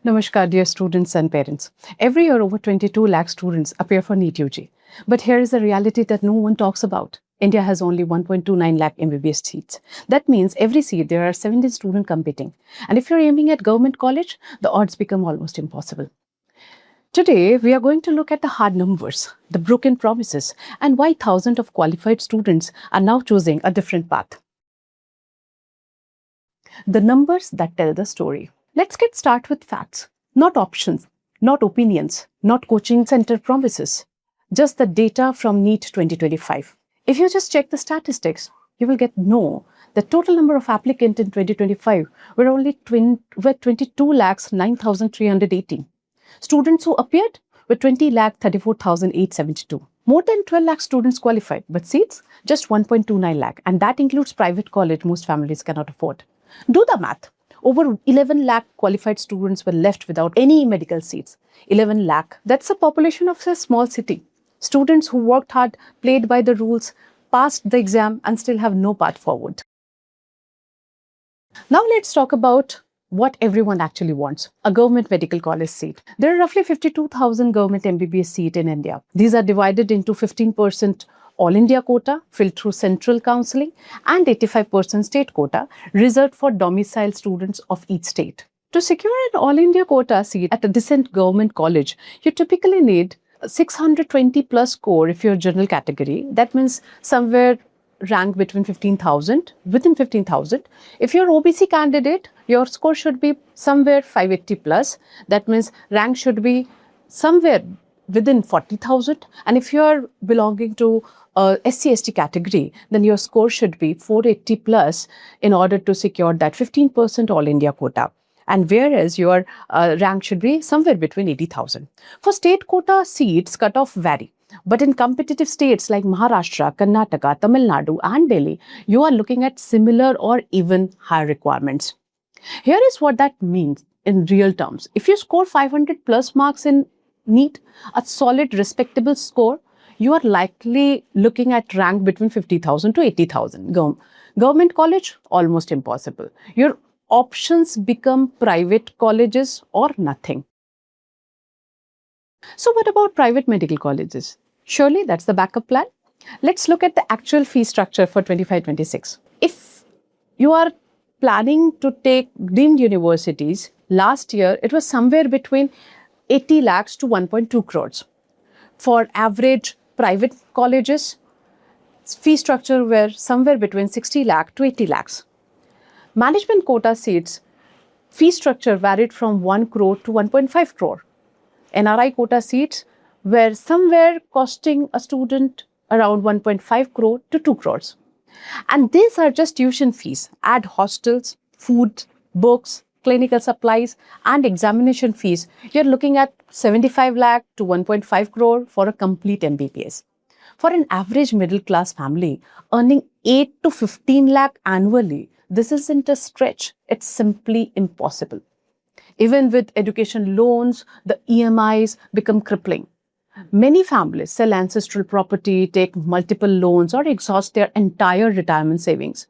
Namaskar, dear students and parents. Every year, over 22 lakh students appear for NEET UG. But here is a reality that no one talks about. India has only 1.29 lakh MBBS seats. That means every seat there are 70 students competing. And if you're aiming at government college, the odds become almost impossible. Today, we are going to look at the hard numbers, the broken promises, and why thousands of qualified students are now choosing a different path. The numbers that tell the story. Let's get started with facts, not options, not opinions, not coaching center promises, just the data from NEET 2025. If you just check the statistics, you will get know the total number of applicants in 2025 were only 22 lakhs 9,318. Students who appeared were 20 lakh 34,872. More than 12 lakh students qualified, but seats just 1.29 lakh, and that includes private college most families cannot afford. Do the math. Over 11 lakh qualified students were left without any medical seats. 11 lakh, that's the population of a small city. Students who worked hard, played by the rules, passed the exam and still have no path forward. Now let's talk about what everyone actually wants, a government medical college seat. There are roughly 52,000 government MBBS seats in India. These are divided into 15% All India quota filled through central counselling and 85% state quota reserved for domiciled students of each state. To secure an All India quota seat at a decent government college, you typically need 620 plus score if you're general category. That means somewhere rank between 15,000, within 15,000. If you're OBC candidate, your score should be somewhere 580 plus. That means rank should be somewhere within 40,000. And if you're belonging to SC/ST category, then your score should be 480 plus in order to secure that 15% All India quota. And whereas your rank should be somewhere between 80,000. For state quota seats, cutoff vary. But in competitive states like Maharashtra, Karnataka, Tamil Nadu and Delhi, you are looking at similar or even higher requirements. Here is what that means in real terms. If you score 500 plus marks in NEET, a solid respectable score, you are likely looking at rank between 50,000 to 80,000. Government college, almost impossible. Your options become private colleges or nothing. So what about private medical colleges? Surely that's the backup plan. Let's look at the actual fee structure for 25-26. If you are planning to take deemed universities, last year it was somewhere between 80 lakhs to 1.2 crores. For average private colleges, fee structure were somewhere between 60 lakh to 80 lakhs. Management quota seats, fee structure varied from 1 crore to 1.5 crore. NRI quota seats were somewhere costing a student around 1.5 crore to 2 crores. And these are just tuition fees. Add hostels, food, books, clinical supplies and examination fees. You're looking at 75 lakh to 1.5 crore for a complete MBBS. For an average middle class family earning 8 to 15 lakh annually, this isn't a stretch. It's simply impossible. Even with education loans, the EMIs become crippling. Many families sell ancestral property, take multiple loans, or exhaust their entire retirement savings.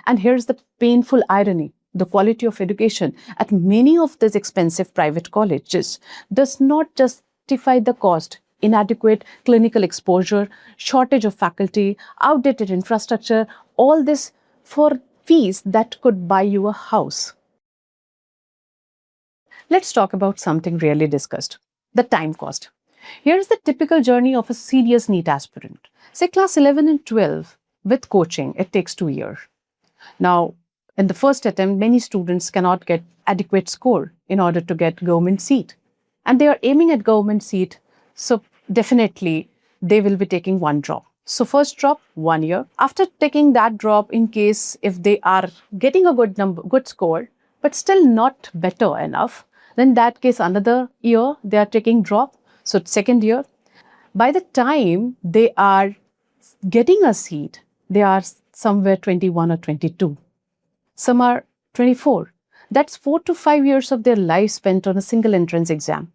And here's the painful irony. The quality of education at many of these expensive private colleges does not justify the cost. Inadequate clinical exposure, shortage of faculty, outdated infrastructure, all this for fees that could buy you a house. Let's talk about something rarely discussed, the time cost. Here is the typical journey of a serious NEET aspirant. Say class 11 and 12, with coaching, it takes 2 years. Now, in the first attempt, many students cannot get adequate score in order to get government seat. And they are aiming at government seat, so definitely they will be taking one drop. So first drop, 1 year. After taking that drop, in case if they are getting a good score, but still not better enough, then that case another year they are taking drop. So second year. By the time they are getting a seat, they are somewhere 21 or 22. Some are 24. That's 4 to 5 years of their life spent on a single entrance exam.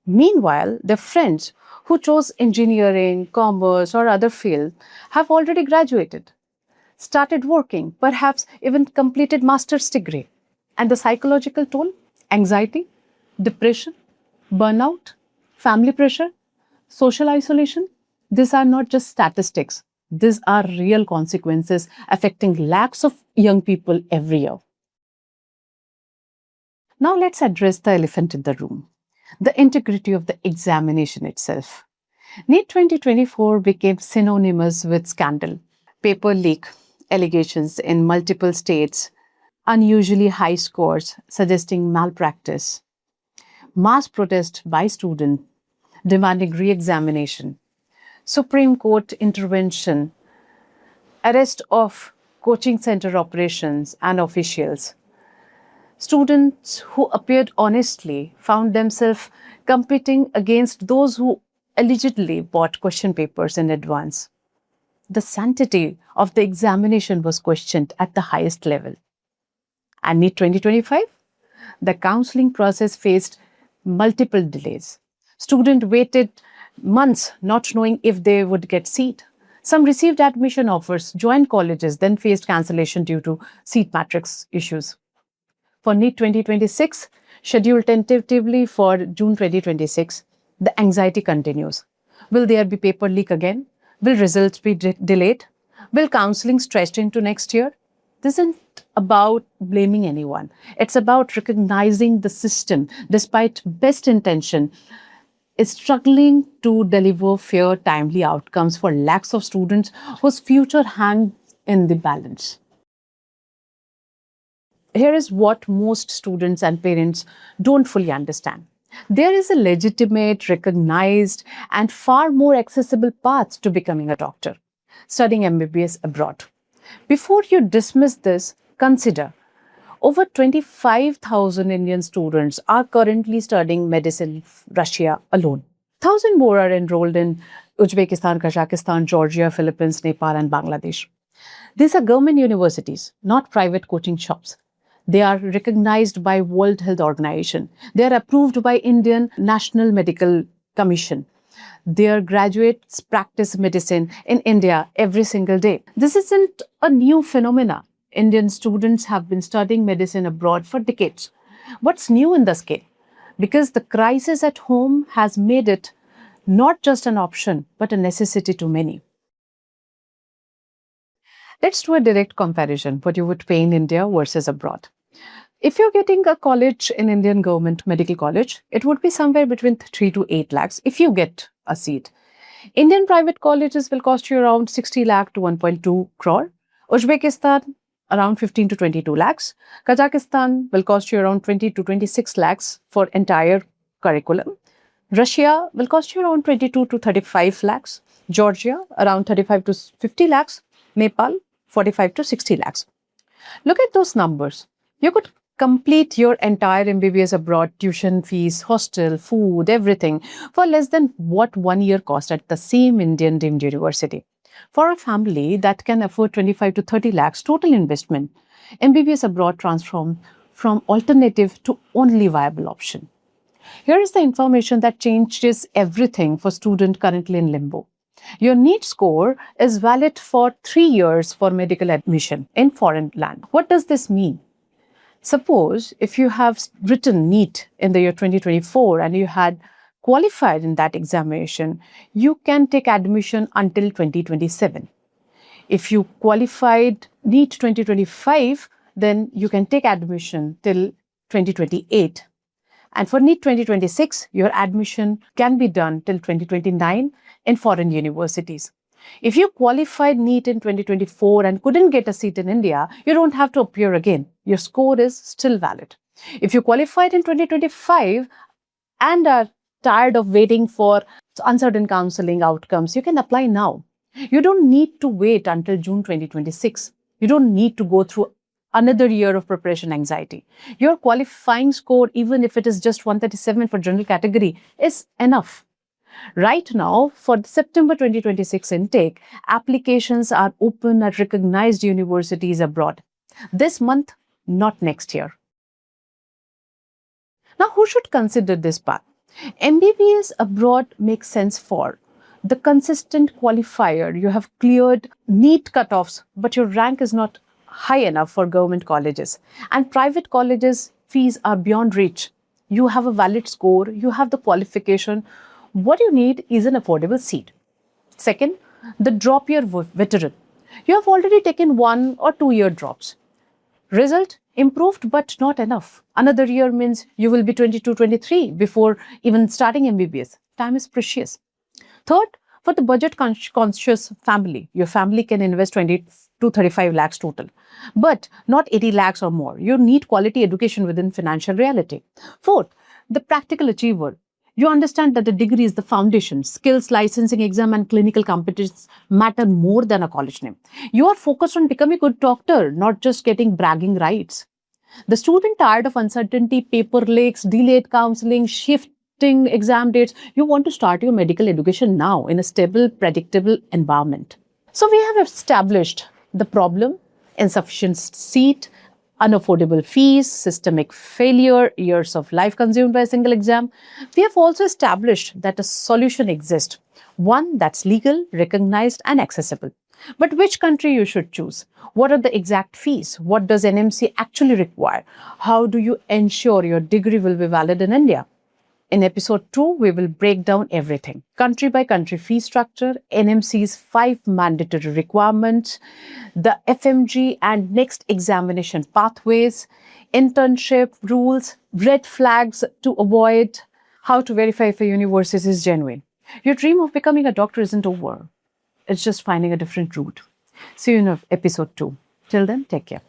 Meanwhile, their friends who chose engineering, commerce, or other field have already graduated, started working, perhaps even completed master's degree. And the psychological toll, anxiety, depression, burnout, family pressure, social isolation. These are not just statistics. These are real consequences affecting lakhs of young people every year. Now let's address the elephant in the room, the integrity of the examination itself. NEET 2024 became synonymous with scandal, paper leak, allegations in multiple states, unusually high scores suggesting malpractice, mass protest by students demanding re-examination, Supreme Court intervention, arrest of coaching center operations and officials. Students who appeared honestly found themselves competing against those who allegedly bought question papers in advance. The sanctity of the examination was questioned at the highest level. And NEET 2025? The counseling process faced multiple delays. Students waited months not knowing if they would get seat. Some received admission offers, joined colleges, then faced cancellation due to seat matrix issues. For NEET 2026, scheduled tentatively for June 2026, the anxiety continues. Will there be paper leak again? Will results be delayed? Will counseling stretched into next year? This isn't about blaming anyone. It's about recognizing the system, despite best intention, is struggling to deliver fair, timely outcomes for lakhs of students whose future hangs in the balance. Here is what most students and parents don't fully understand. There is a legitimate, recognized, and far more accessible path to becoming a doctor, studying MBBS abroad. Before you dismiss this, consider over 25,000 Indian students are currently studying medicine in Russia alone. 1,000 more are enrolled in Uzbekistan, Kazakhstan, Georgia, Philippines, Nepal, and Bangladesh. These are government universities, not private coaching shops. They are recognized by World Health Organization. They are approved by Indian National Medical Commission. Their graduates practice medicine in India every single day. This isn't a new phenomena. Indian students have been studying medicine abroad for decades. What's new in the scale? Because the crisis at home has made it not just an option, but a necessity to many. Let's do a direct comparison, what you would pay in India versus abroad. If you're getting a college in Indian government medical college, it would be somewhere between 3 to 8 lakhs if you get a seat. Indian private colleges will cost you around 60 lakh to 1.2 crore. Uzbekistan, around 15 to 22 lakhs. Kazakhstan will cost you around 20 to 26 lakhs for entire curriculum. Russia will cost you around 22 to 35 lakhs. Georgia, around 35 to 50 lakhs. Nepal, 45 to 60 lakhs. Look at those numbers. You could complete your entire MBBS abroad, tuition fees, hostel, food, everything for less than what 1 year cost at the same Indian deemed university. For a family that can afford 25 to 30 lakhs total investment, MBBS abroad transformed from alternative to only viable option. Here is the information that changes everything for student currently in limbo. Your NEET score is valid for 3 years for medical admission in foreign land. What does this mean? Suppose if you have written NEET in the year 2024 and you had qualified in that examination, you can take admission until 2027. If you qualified NEET 2025, then you can take admission till 2028. And for NEET 2026, your admission can be done till 2029 in foreign universities. If you qualified NEET in 2024 and couldn't get a seat in India, you don't have to appear again. Your score is still valid. If you qualified in 2025 and are tired of waiting for uncertain counseling outcomes, you can apply now. You don't need to wait until June 2026. You don't need to go through another year of preparation anxiety. Your qualifying score, even if it is just 137 for general category, is enough. Right now, for the September 2026 intake, applications are open at recognized universities abroad. This month, not next year. Now, who should consider this path? MBBS abroad makes sense for the consistent qualifier. You have cleared NEET cutoffs, but your rank is not high enough for government colleges. And private colleges' fees are beyond reach. You have a valid score, you have the qualification. What you need is an affordable seat. Second, the drop year veteran. You have already taken 1 or 2 year drops. Result improved but not enough. Another year means you will be 22, 23 before even starting MBBS. Time is precious. Third, for the budget conscious family, your family can invest 20 to 35 lakhs total, but not 80 lakhs or more. You need quality education within financial reality. Fourth, the practical achiever. You understand that the degree is the foundation. Skills, licensing exam, and clinical competence matter more than a college name. You are focused on becoming a good doctor, not just getting bragging rights. The student tired of uncertainty, paper leaks, delayed counseling, shifting exam dates, you want to start your medical education now in a stable, predictable environment. So we have established the problem: insufficient seat, unaffordable fees, systemic failure, years of life consumed by a single exam. We have also established that a solution exists, one that's legal, recognized, and accessible. But which country you should choose? What are the exact fees? What does NMC actually require? How do you ensure your degree will be valid in India? In episode 2, we will break down everything. Country by country fee structure, NMC's 5 mandatory requirements, the FMG and next examination pathways, internship rules, red flags to avoid, how to verify if a university is genuine. Your dream of becoming a doctor isn't over. It's just finding a different route. See you in episode 2. Till then, take care.